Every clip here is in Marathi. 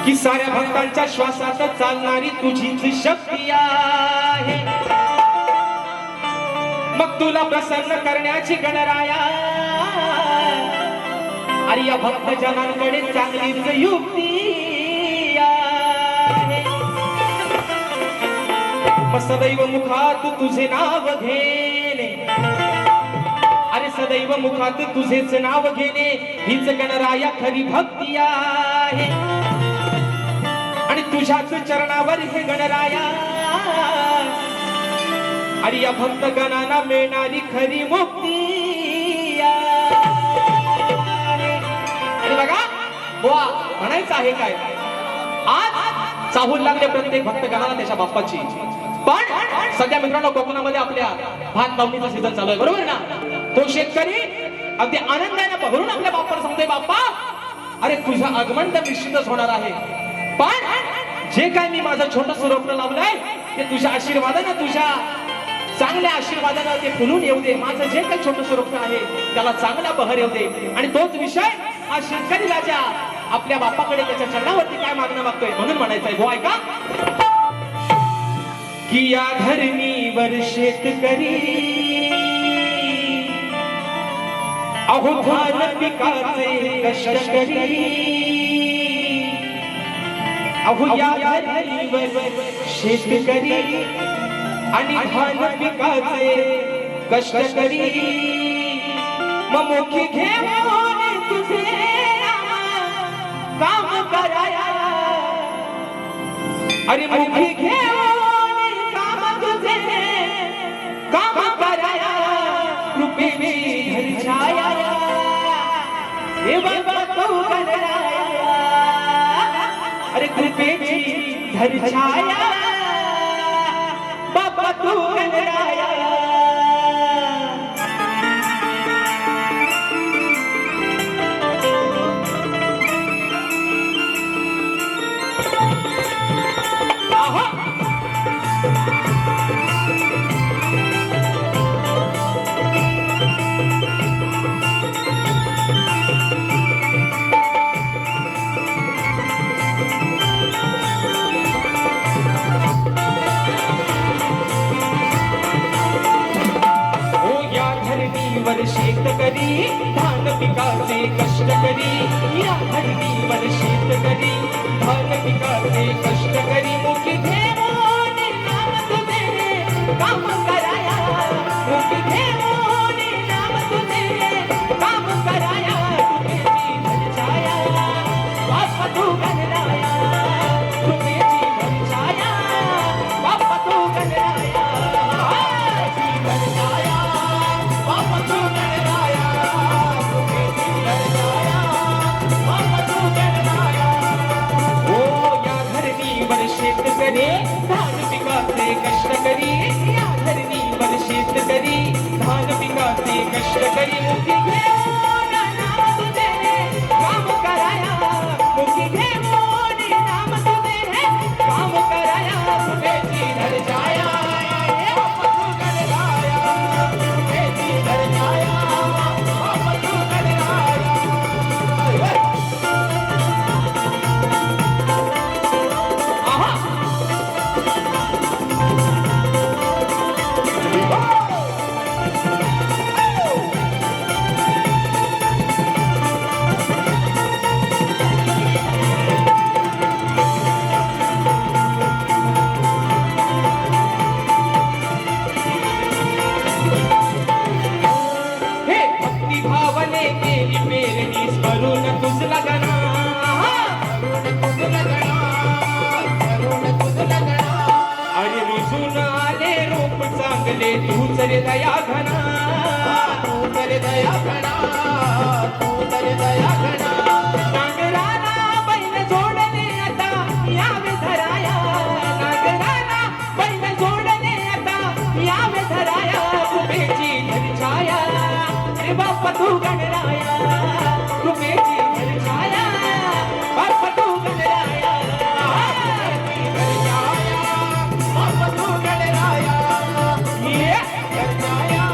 की साऱ्या भक्तांच्या श्वासात चालणारी तुझीच शक्ती आहे. मग तुला प्रसन्न करण्याची गणराया अरे या भक्त जनांकडे चांगलीच युक्ती आहे. मग सदैव मुखात तुझे नाव घेणे अरे सदैव मुखात तुझेच नाव घेणे हीच गणराया खरी भक्ती आहे. आणि तुझ्याच चरणावर हे गणराया अरे या भक्त गणांना मिळणारी खरी मुक्ती आहे. आणि बघा बुवा म्हणायचं आहे काय आज चाहूल लागले प्रत्येक भक्त गणाला त्याच्या बाप्पाची. पण सध्या मित्रांनो कोकणामध्ये आपल्या भात लावणीचा सीझन चालू आहे बरोबर ना. तो शेतकरी अगदी आनंदाने भरून आपल्या बाप्पाला सांगतोय बाप्पा अरे तुझं आगमन तर निश्चितच होणार आहे. पण जे काय मी माझं छोटं रोपण लावलंय ते तुझ्या आशीर्वादानं तुझ्या चांगल्या आशीर्वादानं ते फुलून येऊ दे. माझं जे काही छोटं रोपण आहे त्याला चांगला बहर येऊ दे. आणि तोच विषय हा शेतकरी राजा आपल्या बाप्पाकडे त्याच्या चरणावरती काय मागणं मागतोय म्हणून म्हणायचंय गो ऐका की या धरणीवर शेतकरी अहो धान पिकाचे कष्ट करी. अहो या धरणीवर शेतकरी आणि धान पिकाचे कष्ट करी. मग मुखी घेऊन तुझे काम कराया अरे मुखी घेऊन काम तुझे काम कराया कृपेची धरछाया हे बाबा तू गणराया अरे कृपेची धरछाया बाबा तू गणराया. शेतकरी धान पिकाचे कष्ट करी या धरणीवर शेतकरी धान पिकाचे कष्ट करी. मुखी घेऊन नाम तुझे काम कराया मुखी घेऊन नाम तुझे काम कराया कृपेची धरछाया बाप्पा तू गणराया कृपेची धरछाया बाप्पा तू गणराया धरछाया बाप्पा तू शेतकरी धान पिकाचे कष्ट करी या धरणीवर शेतकरी धान पिकाचे कष्ट करी. मुखी घेऊन नाम तुझे काम कराया मुखी घेऊन नाम तुझे काम कराया कृपेची धरछाया बाप्पा तू गणराया कृपेची धरछाया बाप्पा तू गणराया. तू तरी दया घना तू तरी दया घना तू तरी दया घना. नागराला बैल जोडले आता यावे धराया नागराला बैल जोडले आता यावे धराया कृपेची धरछाया रे बाप्पा तू गणराया कृपेची धरछाया बाप्पा तू गणराया बाप्पा तू गणराया धरछाया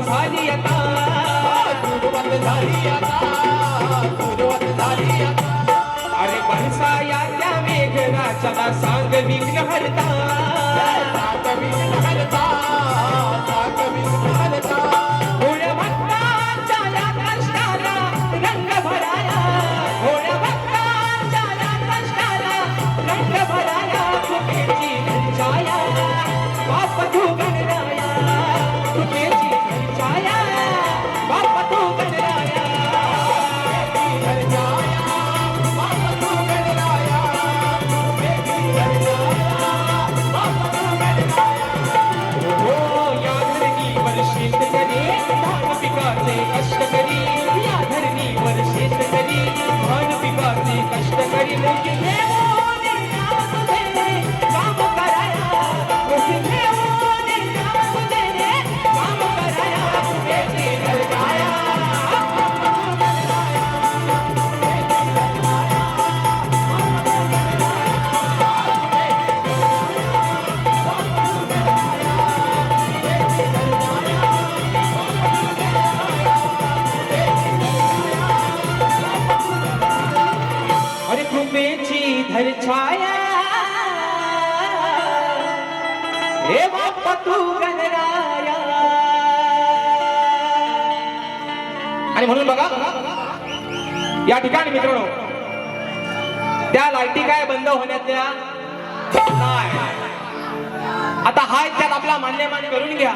झाली आता, सुरुवात झाली आता, सुरुवात झाली आता. अरे बरसाया त्या मेघराजाला सांग विघ्न हरता, सांग विघ्न हरता, सांग विघ्न हरता. होळ्या भक्तांच्या या कष्टाला रंग भराया, होळ्या भक्तांच्या या कष्टाला रंग भराया. कृपेची छाया बाप तू गणराया, कृपेची छाया बाप तू गणराया. कष्टकरी या धरणीवर शेतकरी भान पिकाचे कष्टकरी मोठी देवाने नाव तुझे काम कराया, मोठी देवाने नाव तुझे काम कराया. कृपेची छाया कृपेची धर छाया हे बाप्पा तू गणराया. आणि म्हणून बघा या ठिकाणी मित्रांनो त्या लाईटी काय बंद होण्यातल्या नाही. आता हाय त्यात आपला मान्यमान करून घ्या.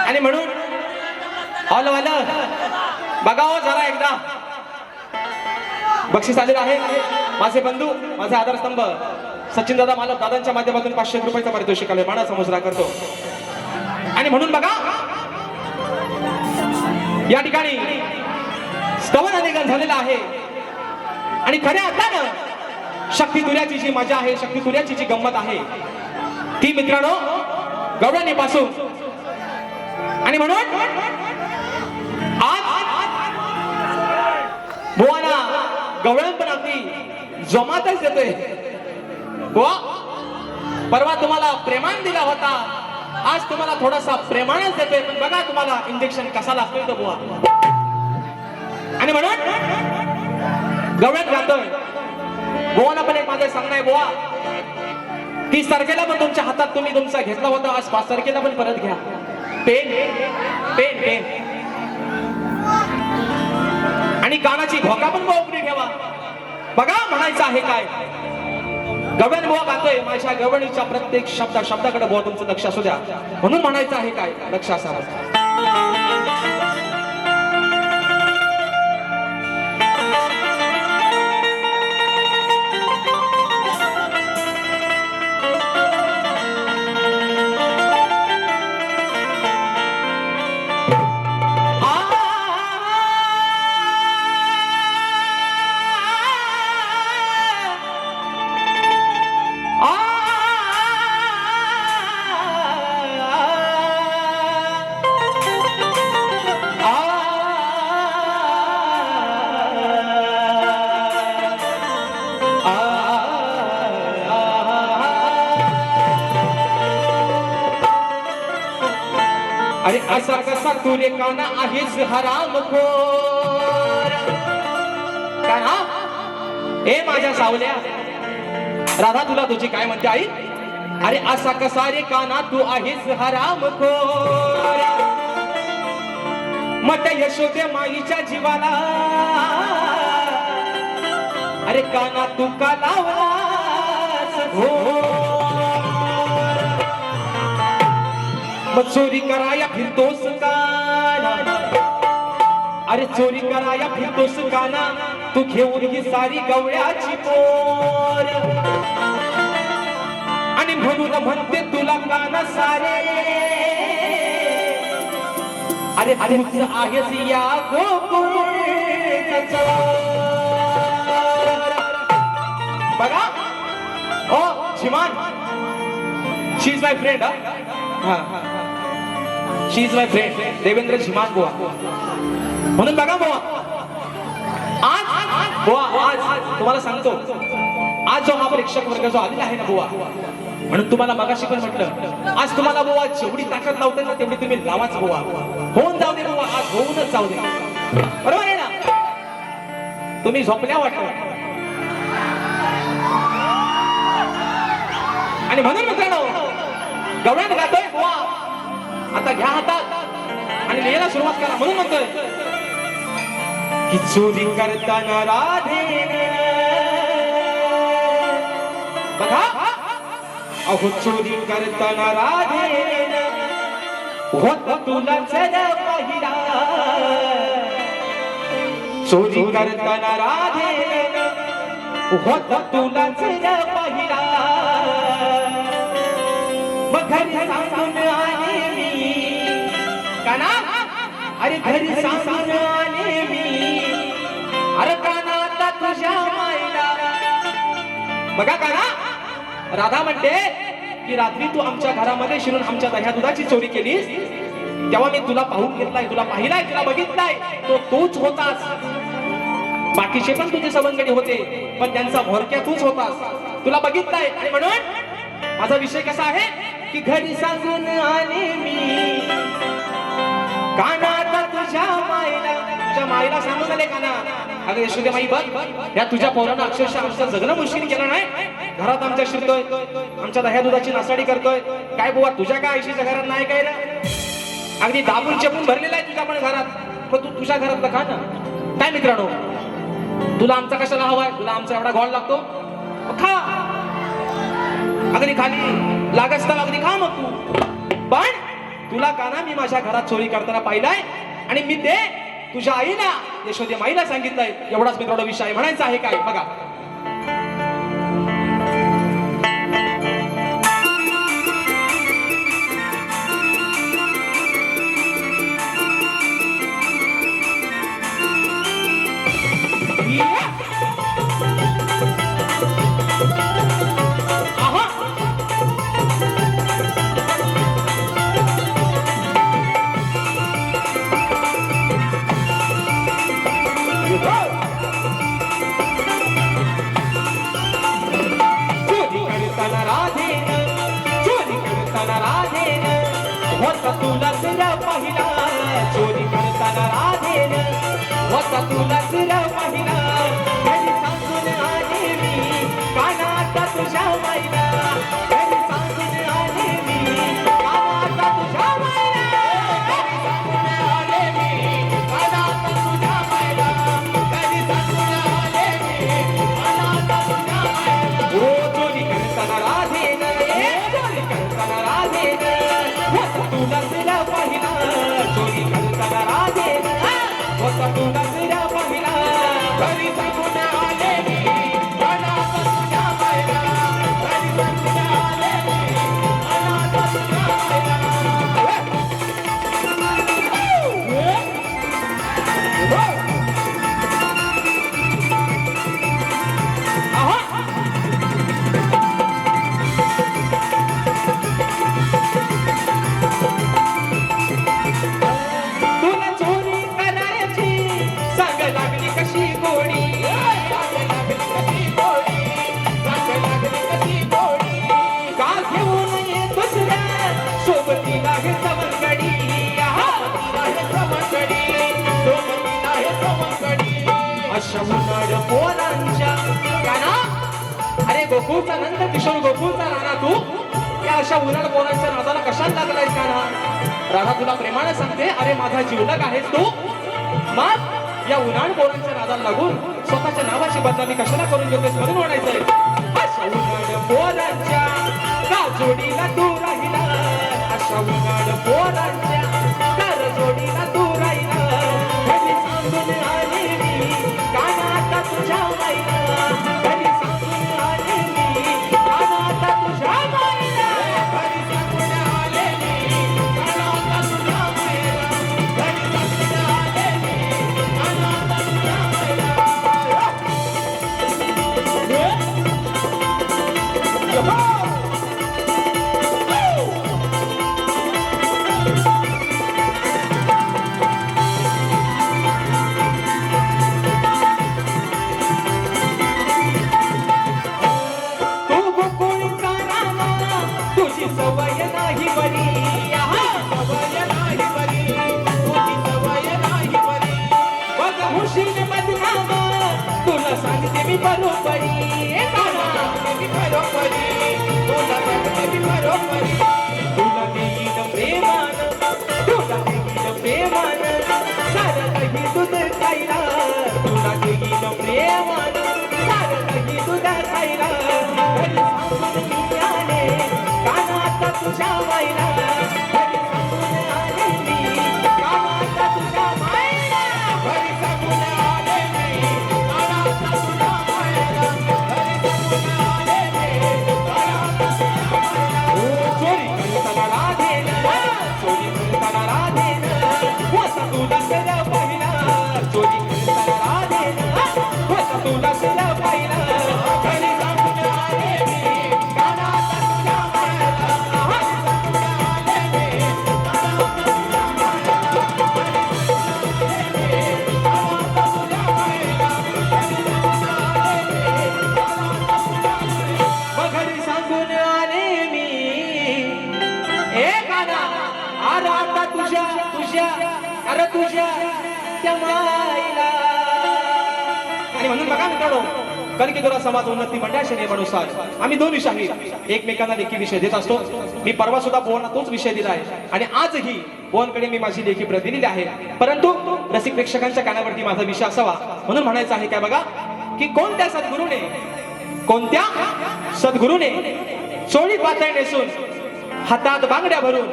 आणि म्हणून हॉलवालं बघा हो जरा एकदा बक्षीस आलेलं आहे. माझे बंधू माझे आधारस्तंभ सचिन दादा मालक दादांच्या माध्यमातून 500 रुपयाचा पारितोषिक आले मानाचा मुजरा करतो. आणि म्हणून बघा या ठिकाणी स्तवन निगम झालेला आहे. आणि खऱ्या अर्थानं शक्ती तुऱ्याची जी मजा आहे, शक्ती तुऱ्याची जी गंमत आहे ती मित्रांनो गवळणी पासून. आणि म्हणून आज बुवाना गवळण पण अगदी जमातच देतोय. बुवा परवा तुम्हाला प्रेमान दिला होता, आज तुम्हाला थोडासा प्रेमानच देतोय. पण बघा तुम्हाला इंजेक्शन कसा लागतोय तो बुवा. आणि म्हणून गवळण गातोय. बुवाला पण एक माझं सांगणं आहे बुवा, 30 तारखेला पण तुमच्या हातात तुम्ही तुमचा घेतला होता, आज 5 तारखेला पण परत घ्या. पेन पेन पेन आणि कानाची घोका पण उघडी ठेवा. बघा म्हणायचं आहे काय. गवळण बुवा गातोय, माझ्या गवळणीच्या प्रत्येक शब्दाकडे बुवा तुमचं लक्ष असू द्या. म्हणून म्हणायचं आहे काय, लक्ष असावं. अरे असा कसा तुरे काना आहेस हरामखोर. काना ए माझ्या सावल्या राधा तुला तुझी काय म्हणते आई. अरे असा कसा रे काना तू आहेस हरामखोर. मत यशोदे माईच्या जीवाला अरे काना तू का लावलास घोर. मग चोरी कराया फिरतोस काना, अरे चोरी कराया फिरतोस काना, तू घेऊन ही सारी गवळ्याची पोर. आणि म्हणून म्हणते तुला काना सारे, अरे तूच आहेस या गोकुळचा चोर. बघा हो श्रीमान, she is my friend. She is my friend Devendra श्रीमान बुवा. म्हणून बघा बुवा आज बुवा आज तुम्हाला सांगतो, आज जो हा प्रेक्षक वर्ग जो आलेला आहे ना बुवा, म्हणून तुम्हाला मगाशी पण म्हटलं, आज तुम्हाला बुवा जेवढी ताकद लावते ना तेवढी तुम्ही लावाच बुवा. होऊन जाऊ दे बुवा, आज होऊनच जाऊ दे. बरोबर आहे ना? तुम्ही झोपल्या वाटत. आणि म्हणून मित्रांनो, गवळण गातोय बुवा, आता घ्या हातात आणि लिहायला सुरुवात करा. म्हणून म्हणतोय की चोरी करताना राधे, बघा अहो चोरी करताना राधे होत तुला जरा पहिला. चोरी करताना राधे होत तुला जरा पहिला. मग घरी सांगून आले मी, काना अरे घरी सांगून आले मी, अरे काना आता तुझ्या मायला. बघा काना, राधा म्हणते की रात्री तू आमच्या घरामध्ये शिरून आमच्या दह्या दुधाची चोरी केलीस, तेव्हा मी तुला पाहून घेतलाय, तुला पाहिलाय, तुला बघितलाय, तो तूच होतास. बाकीचे पण तुझे सवंगडी होते, पण त्यांचा भोरक्या तूच होतास, तुला बघितलाय. आणि म्हणून माझा विषय कसा आहे की घरी सांगून आले मी, काना आता तुझ्या माईला. तुझ्या माईला सांगून आले काना, अगं यशोदे माई बघ, या तुझ्या पोरानं अक्षरशः आमचं जगणं मुश्किल केलं नाही. घरात आमच्या शिरतोय, आमच्या दह्या दुधाची नासाडी करतोय. काय बुवा तुझ्या काय आयशीच्या घरात नाही काय ना? अगदी दाबून चपून भरलेला आहे तुझ्या पण घरात, पण तू तुझ्या घरात खा ना. काय मित्रांनो, तुला आमचा कशाला हवाय? तुला आमचा एवढा गोड लागतो, खा. अगदी खाली लागत अगदी खा मग तू. पण तुला काना मी माझ्या घरात चोरी करताना पाहिलाय, आणि मी ते तुझ्या आईला यशोदे माईला सांगितलंय. एवढाच मित्रांनो विषय म्हणायचा आहे. काय बघा, तुला तुला पहिला. चोरी करताना राधेन होता तुला तुला पहिला. घरी सांगून आले मी, काना आता तुझ्या माईला. घरी सांगून आले मी, काना आता तुझ्या माईला. घरी सांगून आले मी, काना आता तुझ्या माईला. घरी सांगून आले मी, काना आता तुझ्या माईला. हो चोरी करताना राधेन, चोरी करताना राधेन तुला तुला पहिला. चोरी करताना राधे होता तुला तुला पहिला. घरी सांगून आले मी, काना आता तुझ्या माईला. घरी सांगून आले मी, काना आता तुझ्या माईला. अरे गोकुळचा नंद किशोर गोकुळचा राणा तू, या अशा उन्हाळ पोरांच्या नादाला कशाला लागलायस का ना? राधा तुला प्रेमाने सांगते, अरे माझा जीवलग आहेस तू. मग या उन्हाळ पोरांच्या नादाला लागून स्वतःच्या नावाची बदनामी कशाला करून घेतोस? म्हणून म्हणायचंय अशा उन्हाळ पोरांच्या का जोडीला तू राहिला. अशा उन्हाळ पोरांच्या कर जोडीला तू राहिला. घरी सांगून आले मी, काना आता तुझ्या माईला. घरी सांगून आले मी, काना आता तुझ्या माईला. घरी सांगून आले मी, काना आता तुझ्या माईला. घरी सांगून आले मी, काना आता तुझ्या माईला. तुझी सवय नाही बरी, सवय नाही बरी, तुझी सवय नाही बरी. बघ हुशीर बदनाम तुला सांगते मी बरोबरी. तुला सांगते मी बरोबरी, तुला सांगते मी बरोबरी. तुला देईन प्रेमान, तुला देईन प्रेमान, सारं काही दूध खायला. तुला देईन प्रेमान, सारं काही दूध खायला. घरी सांगून मी आले कानात तुझ्या मायला. घरी सांगून आले मी कानात तुझ्या मायला. घरी सांगून आले मी, कानात तुझ्या मायला. घरी सांगून आले मी, कानात तुझ्या मायला. चोरी करताना राधेन, चोरी करताना राधेन, वसा तुला सला पहिला. चोरी करताना राधेन, वसा तुला सला पहिला. घरी सांगून आले मी, कानात तुझ्या मायला. घरी सांगून आले मी, कानात तुझ्या मायला. कानात तुझ्या मायला. घरी सांगून आले मी, कानात तुझ्या मायला. मग घरी सांगून आले मी, ए काना, अरे आता तुझ्या तुझ्या अरे तुझ्या त्या माईला. आणि म्हणून बघा मित्रांनो, कणकेगुरा समाज उन्नती मंडळाच्या नियमानुसार आम्ही दोन विषय एकमेकांना लेखी विषय देत असतो. मी परवा सुद्धा बोवांना तोच विषय दिला आहे आणि आजही बोवांकडे मी माझी लेखी प्रत दिलेली आहे. परंतु रसिक प्रेक्षकांच्या कानावरती माझा विषय असावा म्हणून म्हणायचं आहे काय बघा, की कोणत्या सद्गुरूने चोळी पातळ नेसून हातात बांगड्या भरून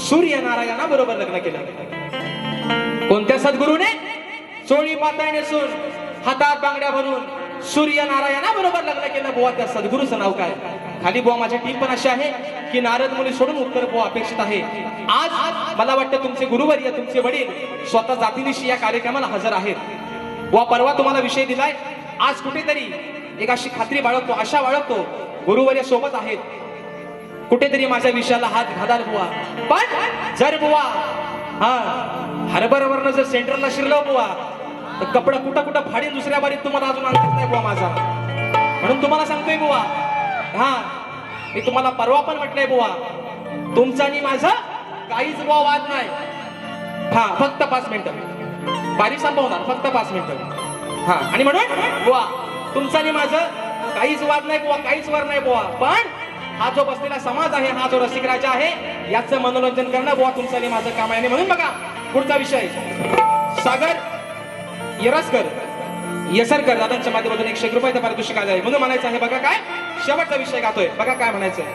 सूर्यनारायणा बरोबर लग्न केलं. कोणत्या सद्गुरूने चोळी पातळ नेसून हातात बांगड्या भरून सूर्यनारायणा बरोबर लग्न केलं. बुवा त्या सद्गुरूचं नाव काय? खाली बुवा माझी टीम पण अशी आहे की नारद मुनी सोडून उत्तर बुवा अपेक्षित आहे. आज मला वाटतं तुमचे गुरुवर्य तुमचे वडील स्वतः जातीनिशी या कार्यक्रमाला हजर आहेत. बुवा परवा तुम्हाला विषय दिलाय, आज कुठेतरी एक अशी खात्री बाळगतो, आशा बाळगतो, गुरुवर्य सोबत आहेत, कुठेतरी माझ्या विषयाला हात घालाल बुवा. पण जर बुवा हरभरावरनं जर सेंटरला शिरलो बुवा तर कपडा कुठं कुठं फाडीन दुसऱ्या बारीत तुम्हाला अजून अंदाज नाही बुवा माझा. म्हणून तुम्हाला सांगतोय बुवा, मी तुम्हाला परवा पण म्हटलंय बुवा, तुमचं आणि माझं काहीच बुवा वाद नाही. फक्त 5 मिनिटं बारी संपवणार, फक्त 5 मिनिटं. आणि म्हणून बुवा तुमचं आणि माझं काहीच वाद नाही बुवा, काहीच वर नाही बुवा. पण हा जो बसलेला समाज आहे, हा जो रसिक राजा आहे, याचं मनोरंजन करणं बुवा तुमचं आणि माझं काम आहे. म्हणून बघा पुढचा विषय, सागर येसरकर दादांच्या माध्यमातून 100 रुपयाचं पारितोषिक आलं आहे. म्हणून म्हणायचं आहे बघा काय शेवटचा विषय गातोय, बघा काय म्हणायचंय.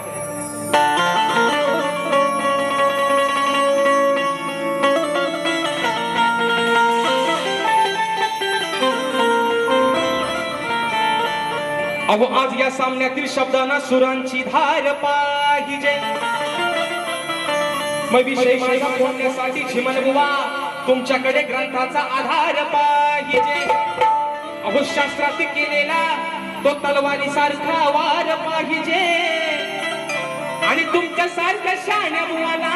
अहो आज या सामन्यातील शब्दांना सुरांची धार पाहिजे. मग विषय माझा बोलण्यासाठी झिमन बुवा तुमच्याकडे ग्रंथाचा आधार पाहिजे. अहो शास्त्रात केलेला तो तलवारी सारखा वार पाहिजे. आणि तुमच्या सारख्या शाण्या बुवाला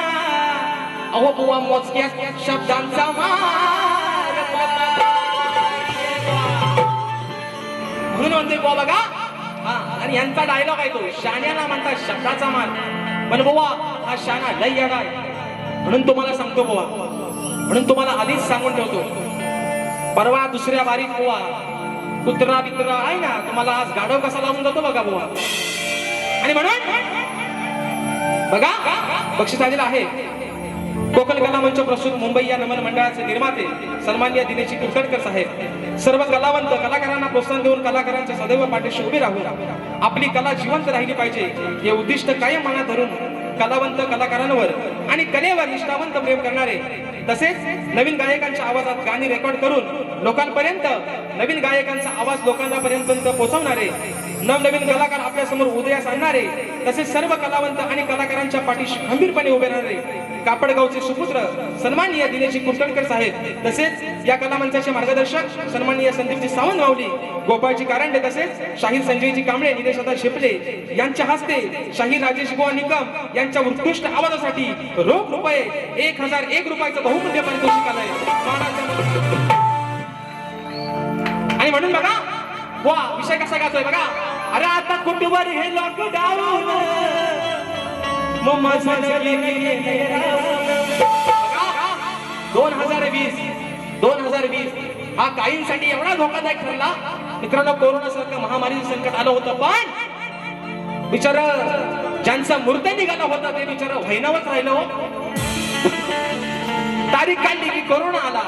अहो बुवा मोजक्या शब्दांचा मार पाहिजे. म्हणून म्हणते बुवा बघा, आणि यांचा डायलॉग आहे तो, शाण्याला म्हणतात शब्दाचा मार. पण बुवा हा शाणा लय येडा आहे. म्हणून तुम्हाला सांगतो बुवा, म्हणून तुम्हाला आधीच सांगून ठेवतो, परवा दुसऱ्या बारीत बुवा कुत्रा बित्रा आहे ना, तुम्हाला आज गाढव कसा लावून जातो बघा बुवा. आणि म्हणून बघा बक्षीस आलेलं आहे. कोकण कला मंच प्रस्तुत मुंबई या नमन मंडळाचे निर्माते सन्माननीय दिनेशी कुलकर्णीकर साहेब सर्व कलावंत कलाकारांना प्रोत्साहन देऊन कलाकारांच्या सदैव पाठीशी उभे राहून आपली कला जिवंत राहिली पाहिजे हे उद्दिष्ट कायम मनात धरून कलावंत कलाकारांवर आणि कलेवर निष्ठावंत प्रेम करणारे, तसेच नवीन गायकांच्या आवाजात गाणी रेकॉर्ड करून लोकांपर्यंत नवीन गायकांचा आवाज लोकांपर्यंत पोहोचवणारे, नवनवीन कलाकार आपल्या समोर उदयास आणणारे, तसेच सर्व कलावंत आणि कलाकारांच्या पाठीशी खंबीरपणे उभे राहणारे कापडगावचे सुपुत्र सन्माननीय दिनेशी कुलकर्णीकर साहेब, तसेच या कलामंचाचे मार्गदर्शक सन्माननीय संदीपजी सावंत माऊली, गोपाळजी कारंडे, तसेच शाहीर संजयजी कांबळे, निलेश दादा शिपले यांच्या हस्ते शाहीर राजेश बुवा निकम यांच्या उत्कृष्ट आवाजासाठी रोख रुपये 1001 रुपयाचं बहुमूल्य पारितोषिक आलंय. आणि म्हणून बघा वा विषय कसा गातोय बघा. अरे आता कुठवर हे लॉकडाऊन मग माझं गेले 2020 हा काहींसाठी एवढा धोकादायक ठरला मित्रांनो. कोरोना सारखं महामारीचं संकट आलं होतं, पण बिचार ज्यांचा मूर्त निघाला होता ते बिचार व्हायनावच राहिलं हो. तारीख काढली की कोरोना आला.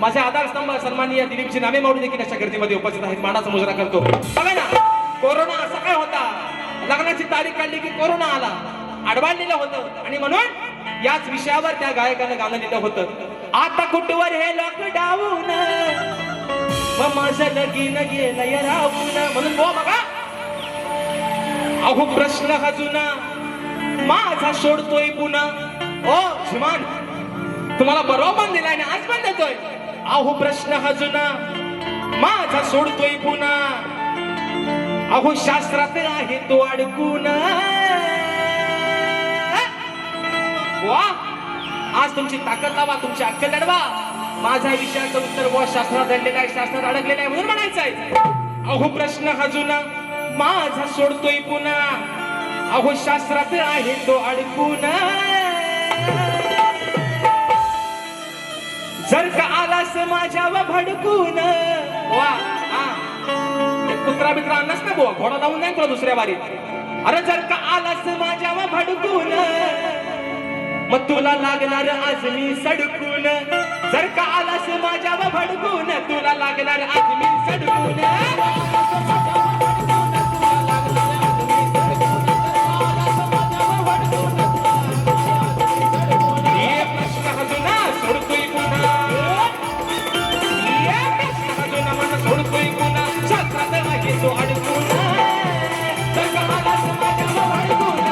माझे आधारस्तंभ सन्माननीय दिलीपजी नामे माऊली देखील अशा गर्दीमध्ये उपस्थित आहेत. मानाचा मुजरा करतो. बघा ना, कोरोना असा काय होता, लग्नाची तारीख काढली की कोरोना आला, अडवाणलेलं होतं. आणि म्हणून याच विषयावर त्या गायकानं गाणं लिहिलं होतं. आता कुठवर हे लॉकडाऊन, मग माझं लगीन गेलंय राहून. म्हणून बो बघा, अहो प्रश्न हा जुना माझा सोडतोय पुन्हा. ओ श्रीमान, तुम्हाला बरोबर पण दिलाय आणि आज पण देतोय. अहो प्रश्न हा जुना माझा सोडतोय पुन्हा. अहो शास्त्रात आहे तो अडकून. वा, आज तुमची ताकद लावा, तुमची अक्कल लढवा. माझ्या विषयाचं उत्तर बुवा शास्त्रात दडलेलं आहे, शास्त्रात अडकलेलं आहे म्हणून म्हणायचंय. अहो प्रश्न हा जुना माझा सोडतोय पुन्हा. अहो शास्त्रात आहे तो अडकून. जर का आलास माझ्यावर भडकून. वा, कुत्रा बित्रा आणलास ना बुवा, घोडा लावून जाईल तुला दुसऱ्या बारीत. अरे जर का आलास माझ्यावर भडकून, मग तुला लागणार आज मी सडकून. जर का आलास माझ्यावर भडकून, तुला लागणार आज मी सडकून. ये प्रश्न हा जुना सोडतोय पुन्हा. ये प्रश्न हा जुना मला सोडतोय पुन्हा. शास्त्रात आहे तो अडकून. जर का आलास माझ्यावर भडकून,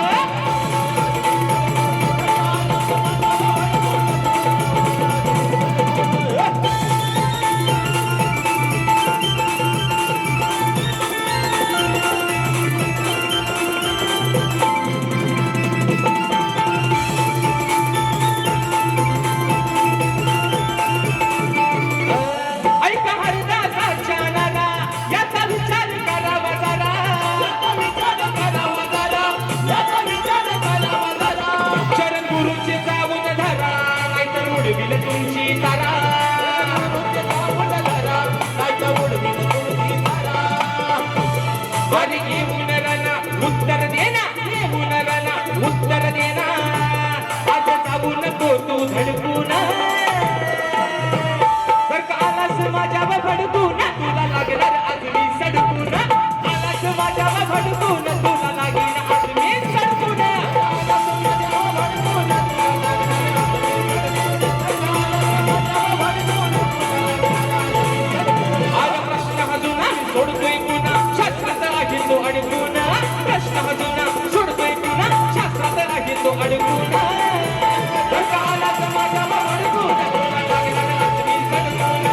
तुमची तारा आणि घेऊन राना उत्तर देना, घेऊन राना उत्तर देना. आज जाऊ नको तू धडकून. जर का आलास माझ्यावर भडकून, तुला लागणार आज मी सडकून. आलास माझ्यावर भडकून, तुला लागेल आज मी सडकून. सोडतोय पुन्हा, शास्त्रात आहे तो अडकून. प्रश्न हा जुना सोडतोय पुन्हा, शास्त्रात आहे तो अडकून. जर का आलास माझ्यावर भडकून, तुला लागणार आज मी सडकून.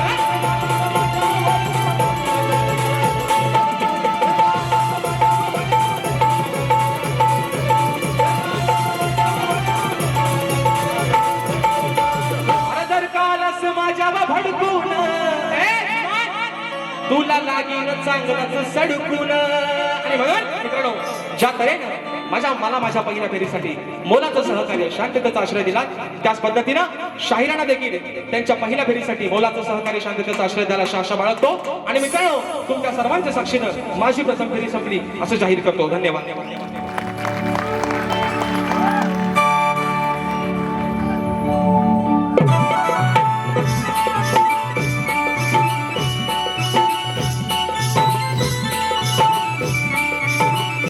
अरे जर का आलास माझ्यावर भडकून, तुला लागेल चांगलंच सडकून. आणि म्हणून मित्रांनो, ज्या तऱ्हेनं मला माझ्या पहिल्या फेरीसाठी मोलाचं सहकार्य शांततेचा आश्रय दिला, त्याच पद्धतीनं शाहिरांना देखील त्यांच्या पहिल्या फेरीसाठी मोलाचं सहकार्य शांततेचा आश्रय द्यायला आशा बाळगतो. आणि मित्रांनो, तुमच्या सर्वांच्या साक्षीनं माझी प्रथम फेरी संपली असं जाहीर करतो. धन्यवाद.